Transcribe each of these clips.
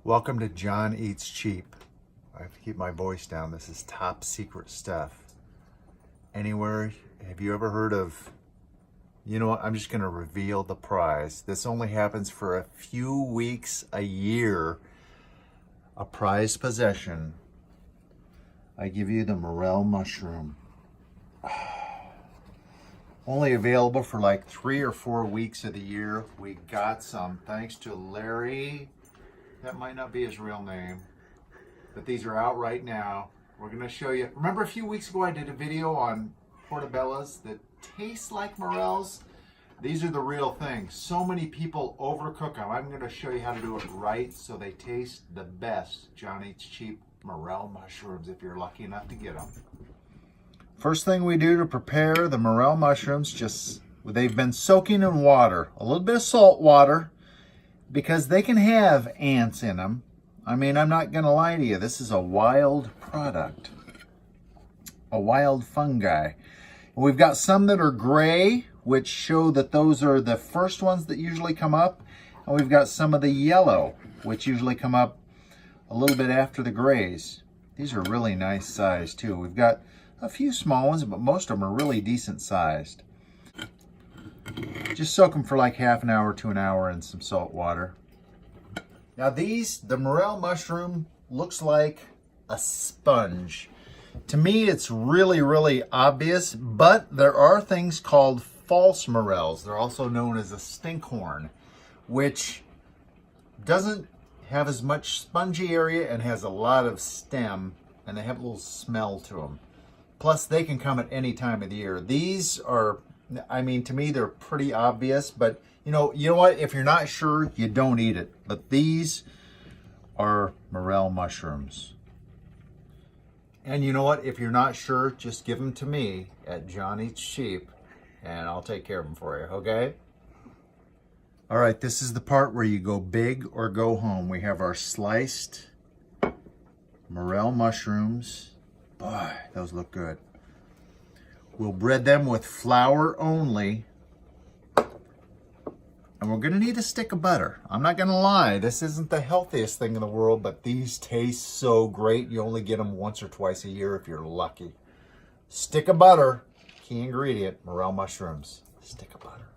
Welcome to John Eats Cheap. I have to keep my voice down. This is top secret stuff. Anywhere, have you ever heard of, you know what, I'm just going to reveal the prize. This only happens for a few weeks a year. A prized possession. I give you the Morel mushroom. Only available for like 3 or 4 weeks of the year. We got some thanks to Larry. That might not be his real name, but these are out right now. We're going to show you. Remember a few weeks ago I did a video on portobellos that taste like morels? These are the real thing. So many people overcook them. I'm going to show you how to do it right so they taste the best. John Eats Cheap morel mushrooms if you're lucky enough to get them. First thing we do to prepare the morel mushrooms, they've been soaking in water, a little bit of salt water, because they can have ants in them. I mean, I'm not going to lie to you. This is a wild product, a wild fungi. And we've got some that are gray, which show that those are the first ones that usually come up. And we've got some of the yellow, which usually come up a little bit after the grays. These are really nice size too. We've got a few small ones, but most of them are really decent sized. Just soak them for like half an hour to an hour in some salt water. Now the morel mushroom looks like a sponge. To me, it's really, really obvious, but there are things called false morels. They're also known as a stinkhorn, which doesn't have as much spongy area and has a lot of stem, and they have a little smell to them. Plus, they can come at any time of the year. These are, I mean, to me, they're pretty obvious, but you know what? If you're not sure, you don't eat it. But these are morel mushrooms. And you know what? If you're not sure, just give them to me at John Eats Cheap, and I'll take care of them for you, okay? All right, this is the part where you go big or go home. We have our sliced morel mushrooms. Boy, those look good. We'll bread them with flour only. And we're going to need a stick of butter. I'm not going to lie, this isn't the healthiest thing in the world, but these taste so great. You only get them once or twice a year if you're lucky. Stick of butter, key ingredient, morel mushrooms. Stick of butter.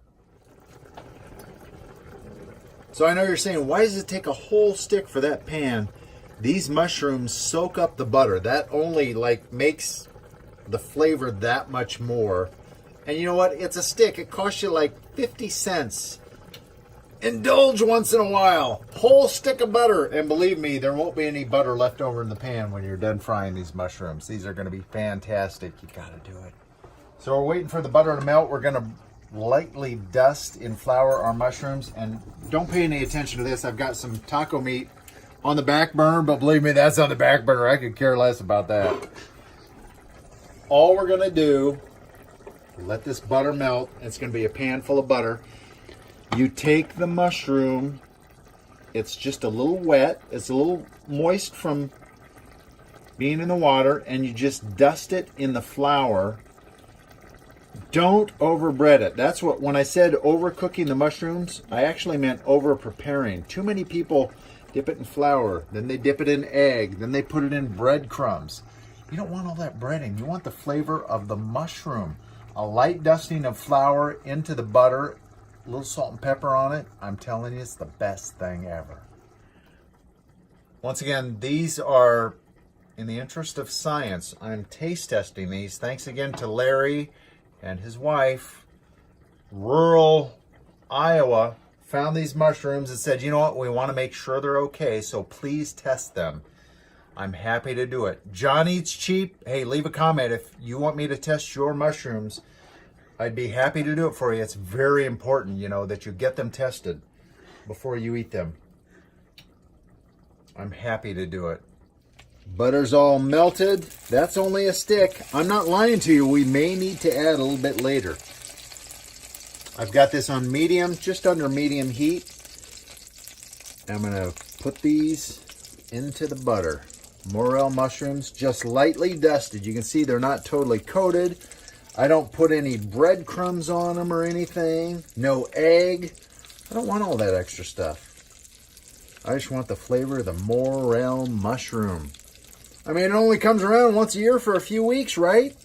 So I know you're saying, why does it take a whole stick for that pan? These mushrooms soak up the butter. That only makes the flavor that much more. And you know what? It's a stick. It costs you like 50 cents. Indulge once in a while. Whole stick of butter. And believe me, there won't be any butter left over in the pan when you're done frying these mushrooms. These are going to be fantastic. You got to do it. So we're waiting for the butter to melt. We're going to lightly dust in flour our mushrooms. And don't pay any attention to this. I've got some taco meat on the back burner, but believe me, that's on the back burner. I could care less about that. All we're going to do, let this butter melt. It's going to be a pan full of butter. You take the mushroom, it's just a little wet, it's a little moist from being in the water, and you just dust it in the flour. Don't overbread it. That's what, when I said overcooking the mushrooms, I actually meant over preparing. Too many people dip it in flour, then they dip it in egg, then they put it in breadcrumbs. You don't want all that breading. You want the flavor of the mushroom. A light dusting of flour into the butter, a little salt and pepper on it. I'm telling you, it's the best thing ever. Once again, these are, in the interest of science, I'm taste testing these. Thanks again to Larry and his wife. Rural Iowa found these mushrooms and said, you know what, we want to make sure they're okay, so please test them. I'm happy to do it. John Eats Cheap. Hey, leave a comment if you want me to test your mushrooms. I'd be happy to do it for you. It's very important, you know, that you get them tested before you eat them. I'm happy to do it. Butter's all melted. That's only a stick. I'm not lying to you. We may need to add a little bit later. I've got this on medium, just under medium heat. I'm going to put these into the butter. Morel mushrooms, just lightly dusted. You can see they're not totally coated. I don't put any breadcrumbs on them or anything. No egg. I don't want all that extra stuff. I just want the flavor of the morel mushroom. I mean, it only comes around once a year for a few weeks, right?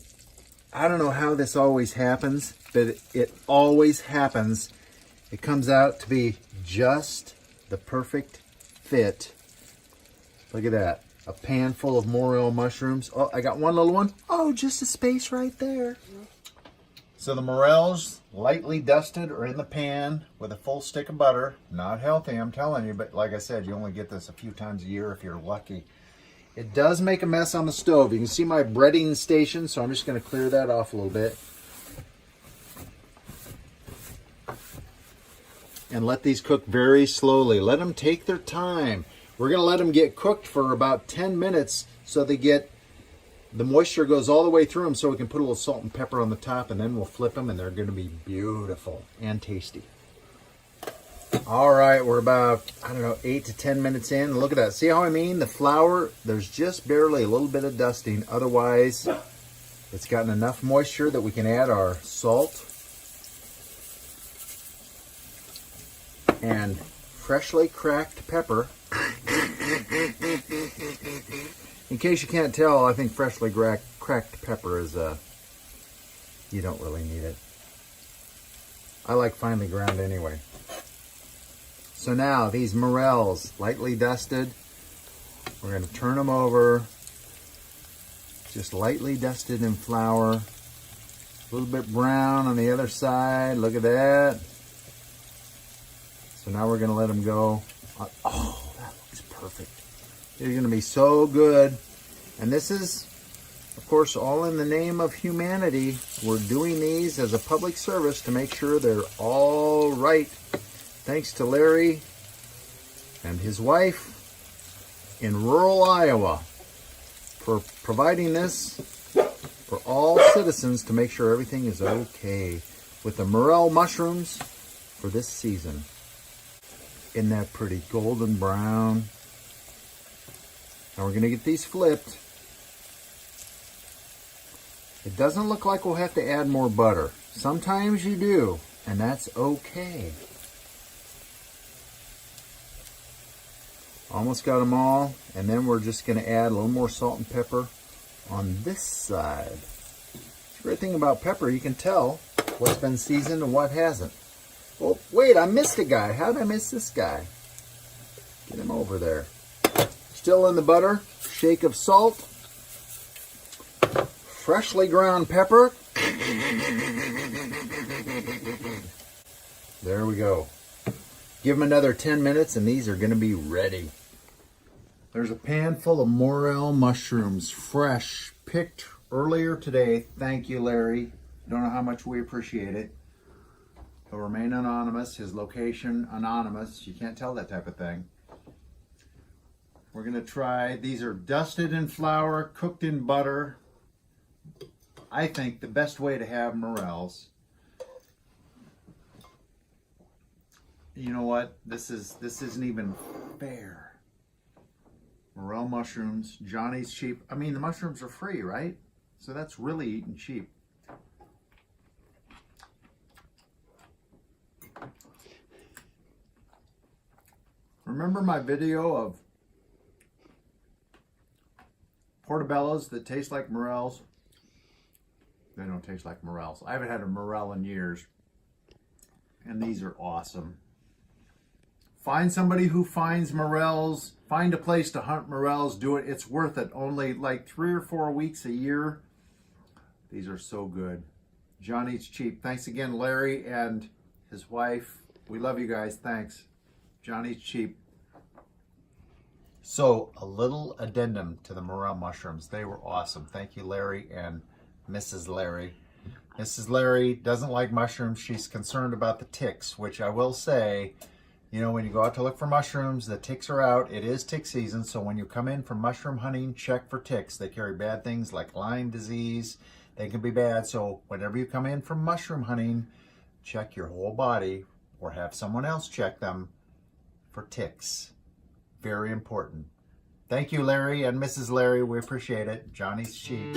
I don't know how this always happens, but it always happens. It comes out to be just the perfect fit. Look at that. A pan full of morel mushrooms. Oh, I got one little one. Oh, just a space right there. So the morels, lightly dusted, are in the pan with a full stick of butter. Not healthy, I'm telling you, but like I said, you only get this a few times a year if you're lucky. It does make a mess on the stove. You can see my breading station, so I'm just going to clear that off a little bit. And let these cook very slowly. Let them take their time. We're going to let them get cooked for about 10 minutes so the moisture goes all the way through them, so we can put a little salt and pepper on the top, and then we'll flip them, and they're going to be beautiful and tasty. All right, we're about, 8 to 10 minutes in. Look at that. See how I mean? The flour, there's just barely a little bit of dusting. Otherwise, it's gotten enough moisture that we can add our salt and freshly cracked pepper. In case you can't tell, I think freshly cracked pepper is, you don't really need it. I like finely ground anyway. So now, these morels, lightly dusted, we're going to turn them over, just lightly dusted in flour, a little bit brown on the other side, look at that. So now we're going to let them go. Oh, that looks perfect. They're going to be so good. And this is, of course, all in the name of humanity. We're doing these as a public service to make sure they're all right. Thanks to Larry and his wife in rural Iowa for providing this for all citizens to make sure everything is okay with the morel mushrooms for this season. Isn't that pretty? Golden brown. Now we're going to get these flipped. It doesn't look like we'll have to add more butter. Sometimes you do, and that's okay. Almost got them all, and then we're just going to add a little more salt and pepper on this side. The great thing about pepper, you can tell what's been seasoned and what hasn't. Oh, wait, I missed a guy. How did I miss this guy? Get him over there. Still in the butter, shake of salt, freshly ground pepper. There we go. Give them another 10 minutes and these are going to be ready. There's a pan full of morel mushrooms, fresh, picked earlier today. Thank you, Larry. Don't know how much we appreciate it. He'll remain anonymous, his location anonymous. You can't tell that type of thing. We're going to try, these are dusted in flour, cooked in butter. I think the best way to have morels. You know what? This isn't even fair. Morel mushrooms, Johnny's cheap. I mean, the mushrooms are free, right? So that's really eating cheap. Remember my video of portobellos that taste like morels? They don't taste like morels. I haven't had a morel in years. And these are awesome. Find somebody who finds morels. Find a place to hunt morels. Do it. It's worth it. Only like 3 or 4 weeks a year. These are so good. Johnny's cheap. Thanks again, Larry and his wife. We love you guys. Thanks. Johnny's cheap. So, a little addendum to the morel mushrooms. They were awesome. Thank you, Larry and Mrs. Larry. Mrs. Larry doesn't like mushrooms. She's concerned about the ticks, which I will say, you know, when you go out to look for mushrooms, the ticks are out. It is tick season, so when you come in for mushroom hunting, check for ticks. They carry bad things like Lyme disease. They can be bad, so whenever you come in for mushroom hunting, check your whole body or have someone else check them for ticks. Very important. Thank you, Larry and Mrs. Larry. We appreciate it. Johnny's cheap.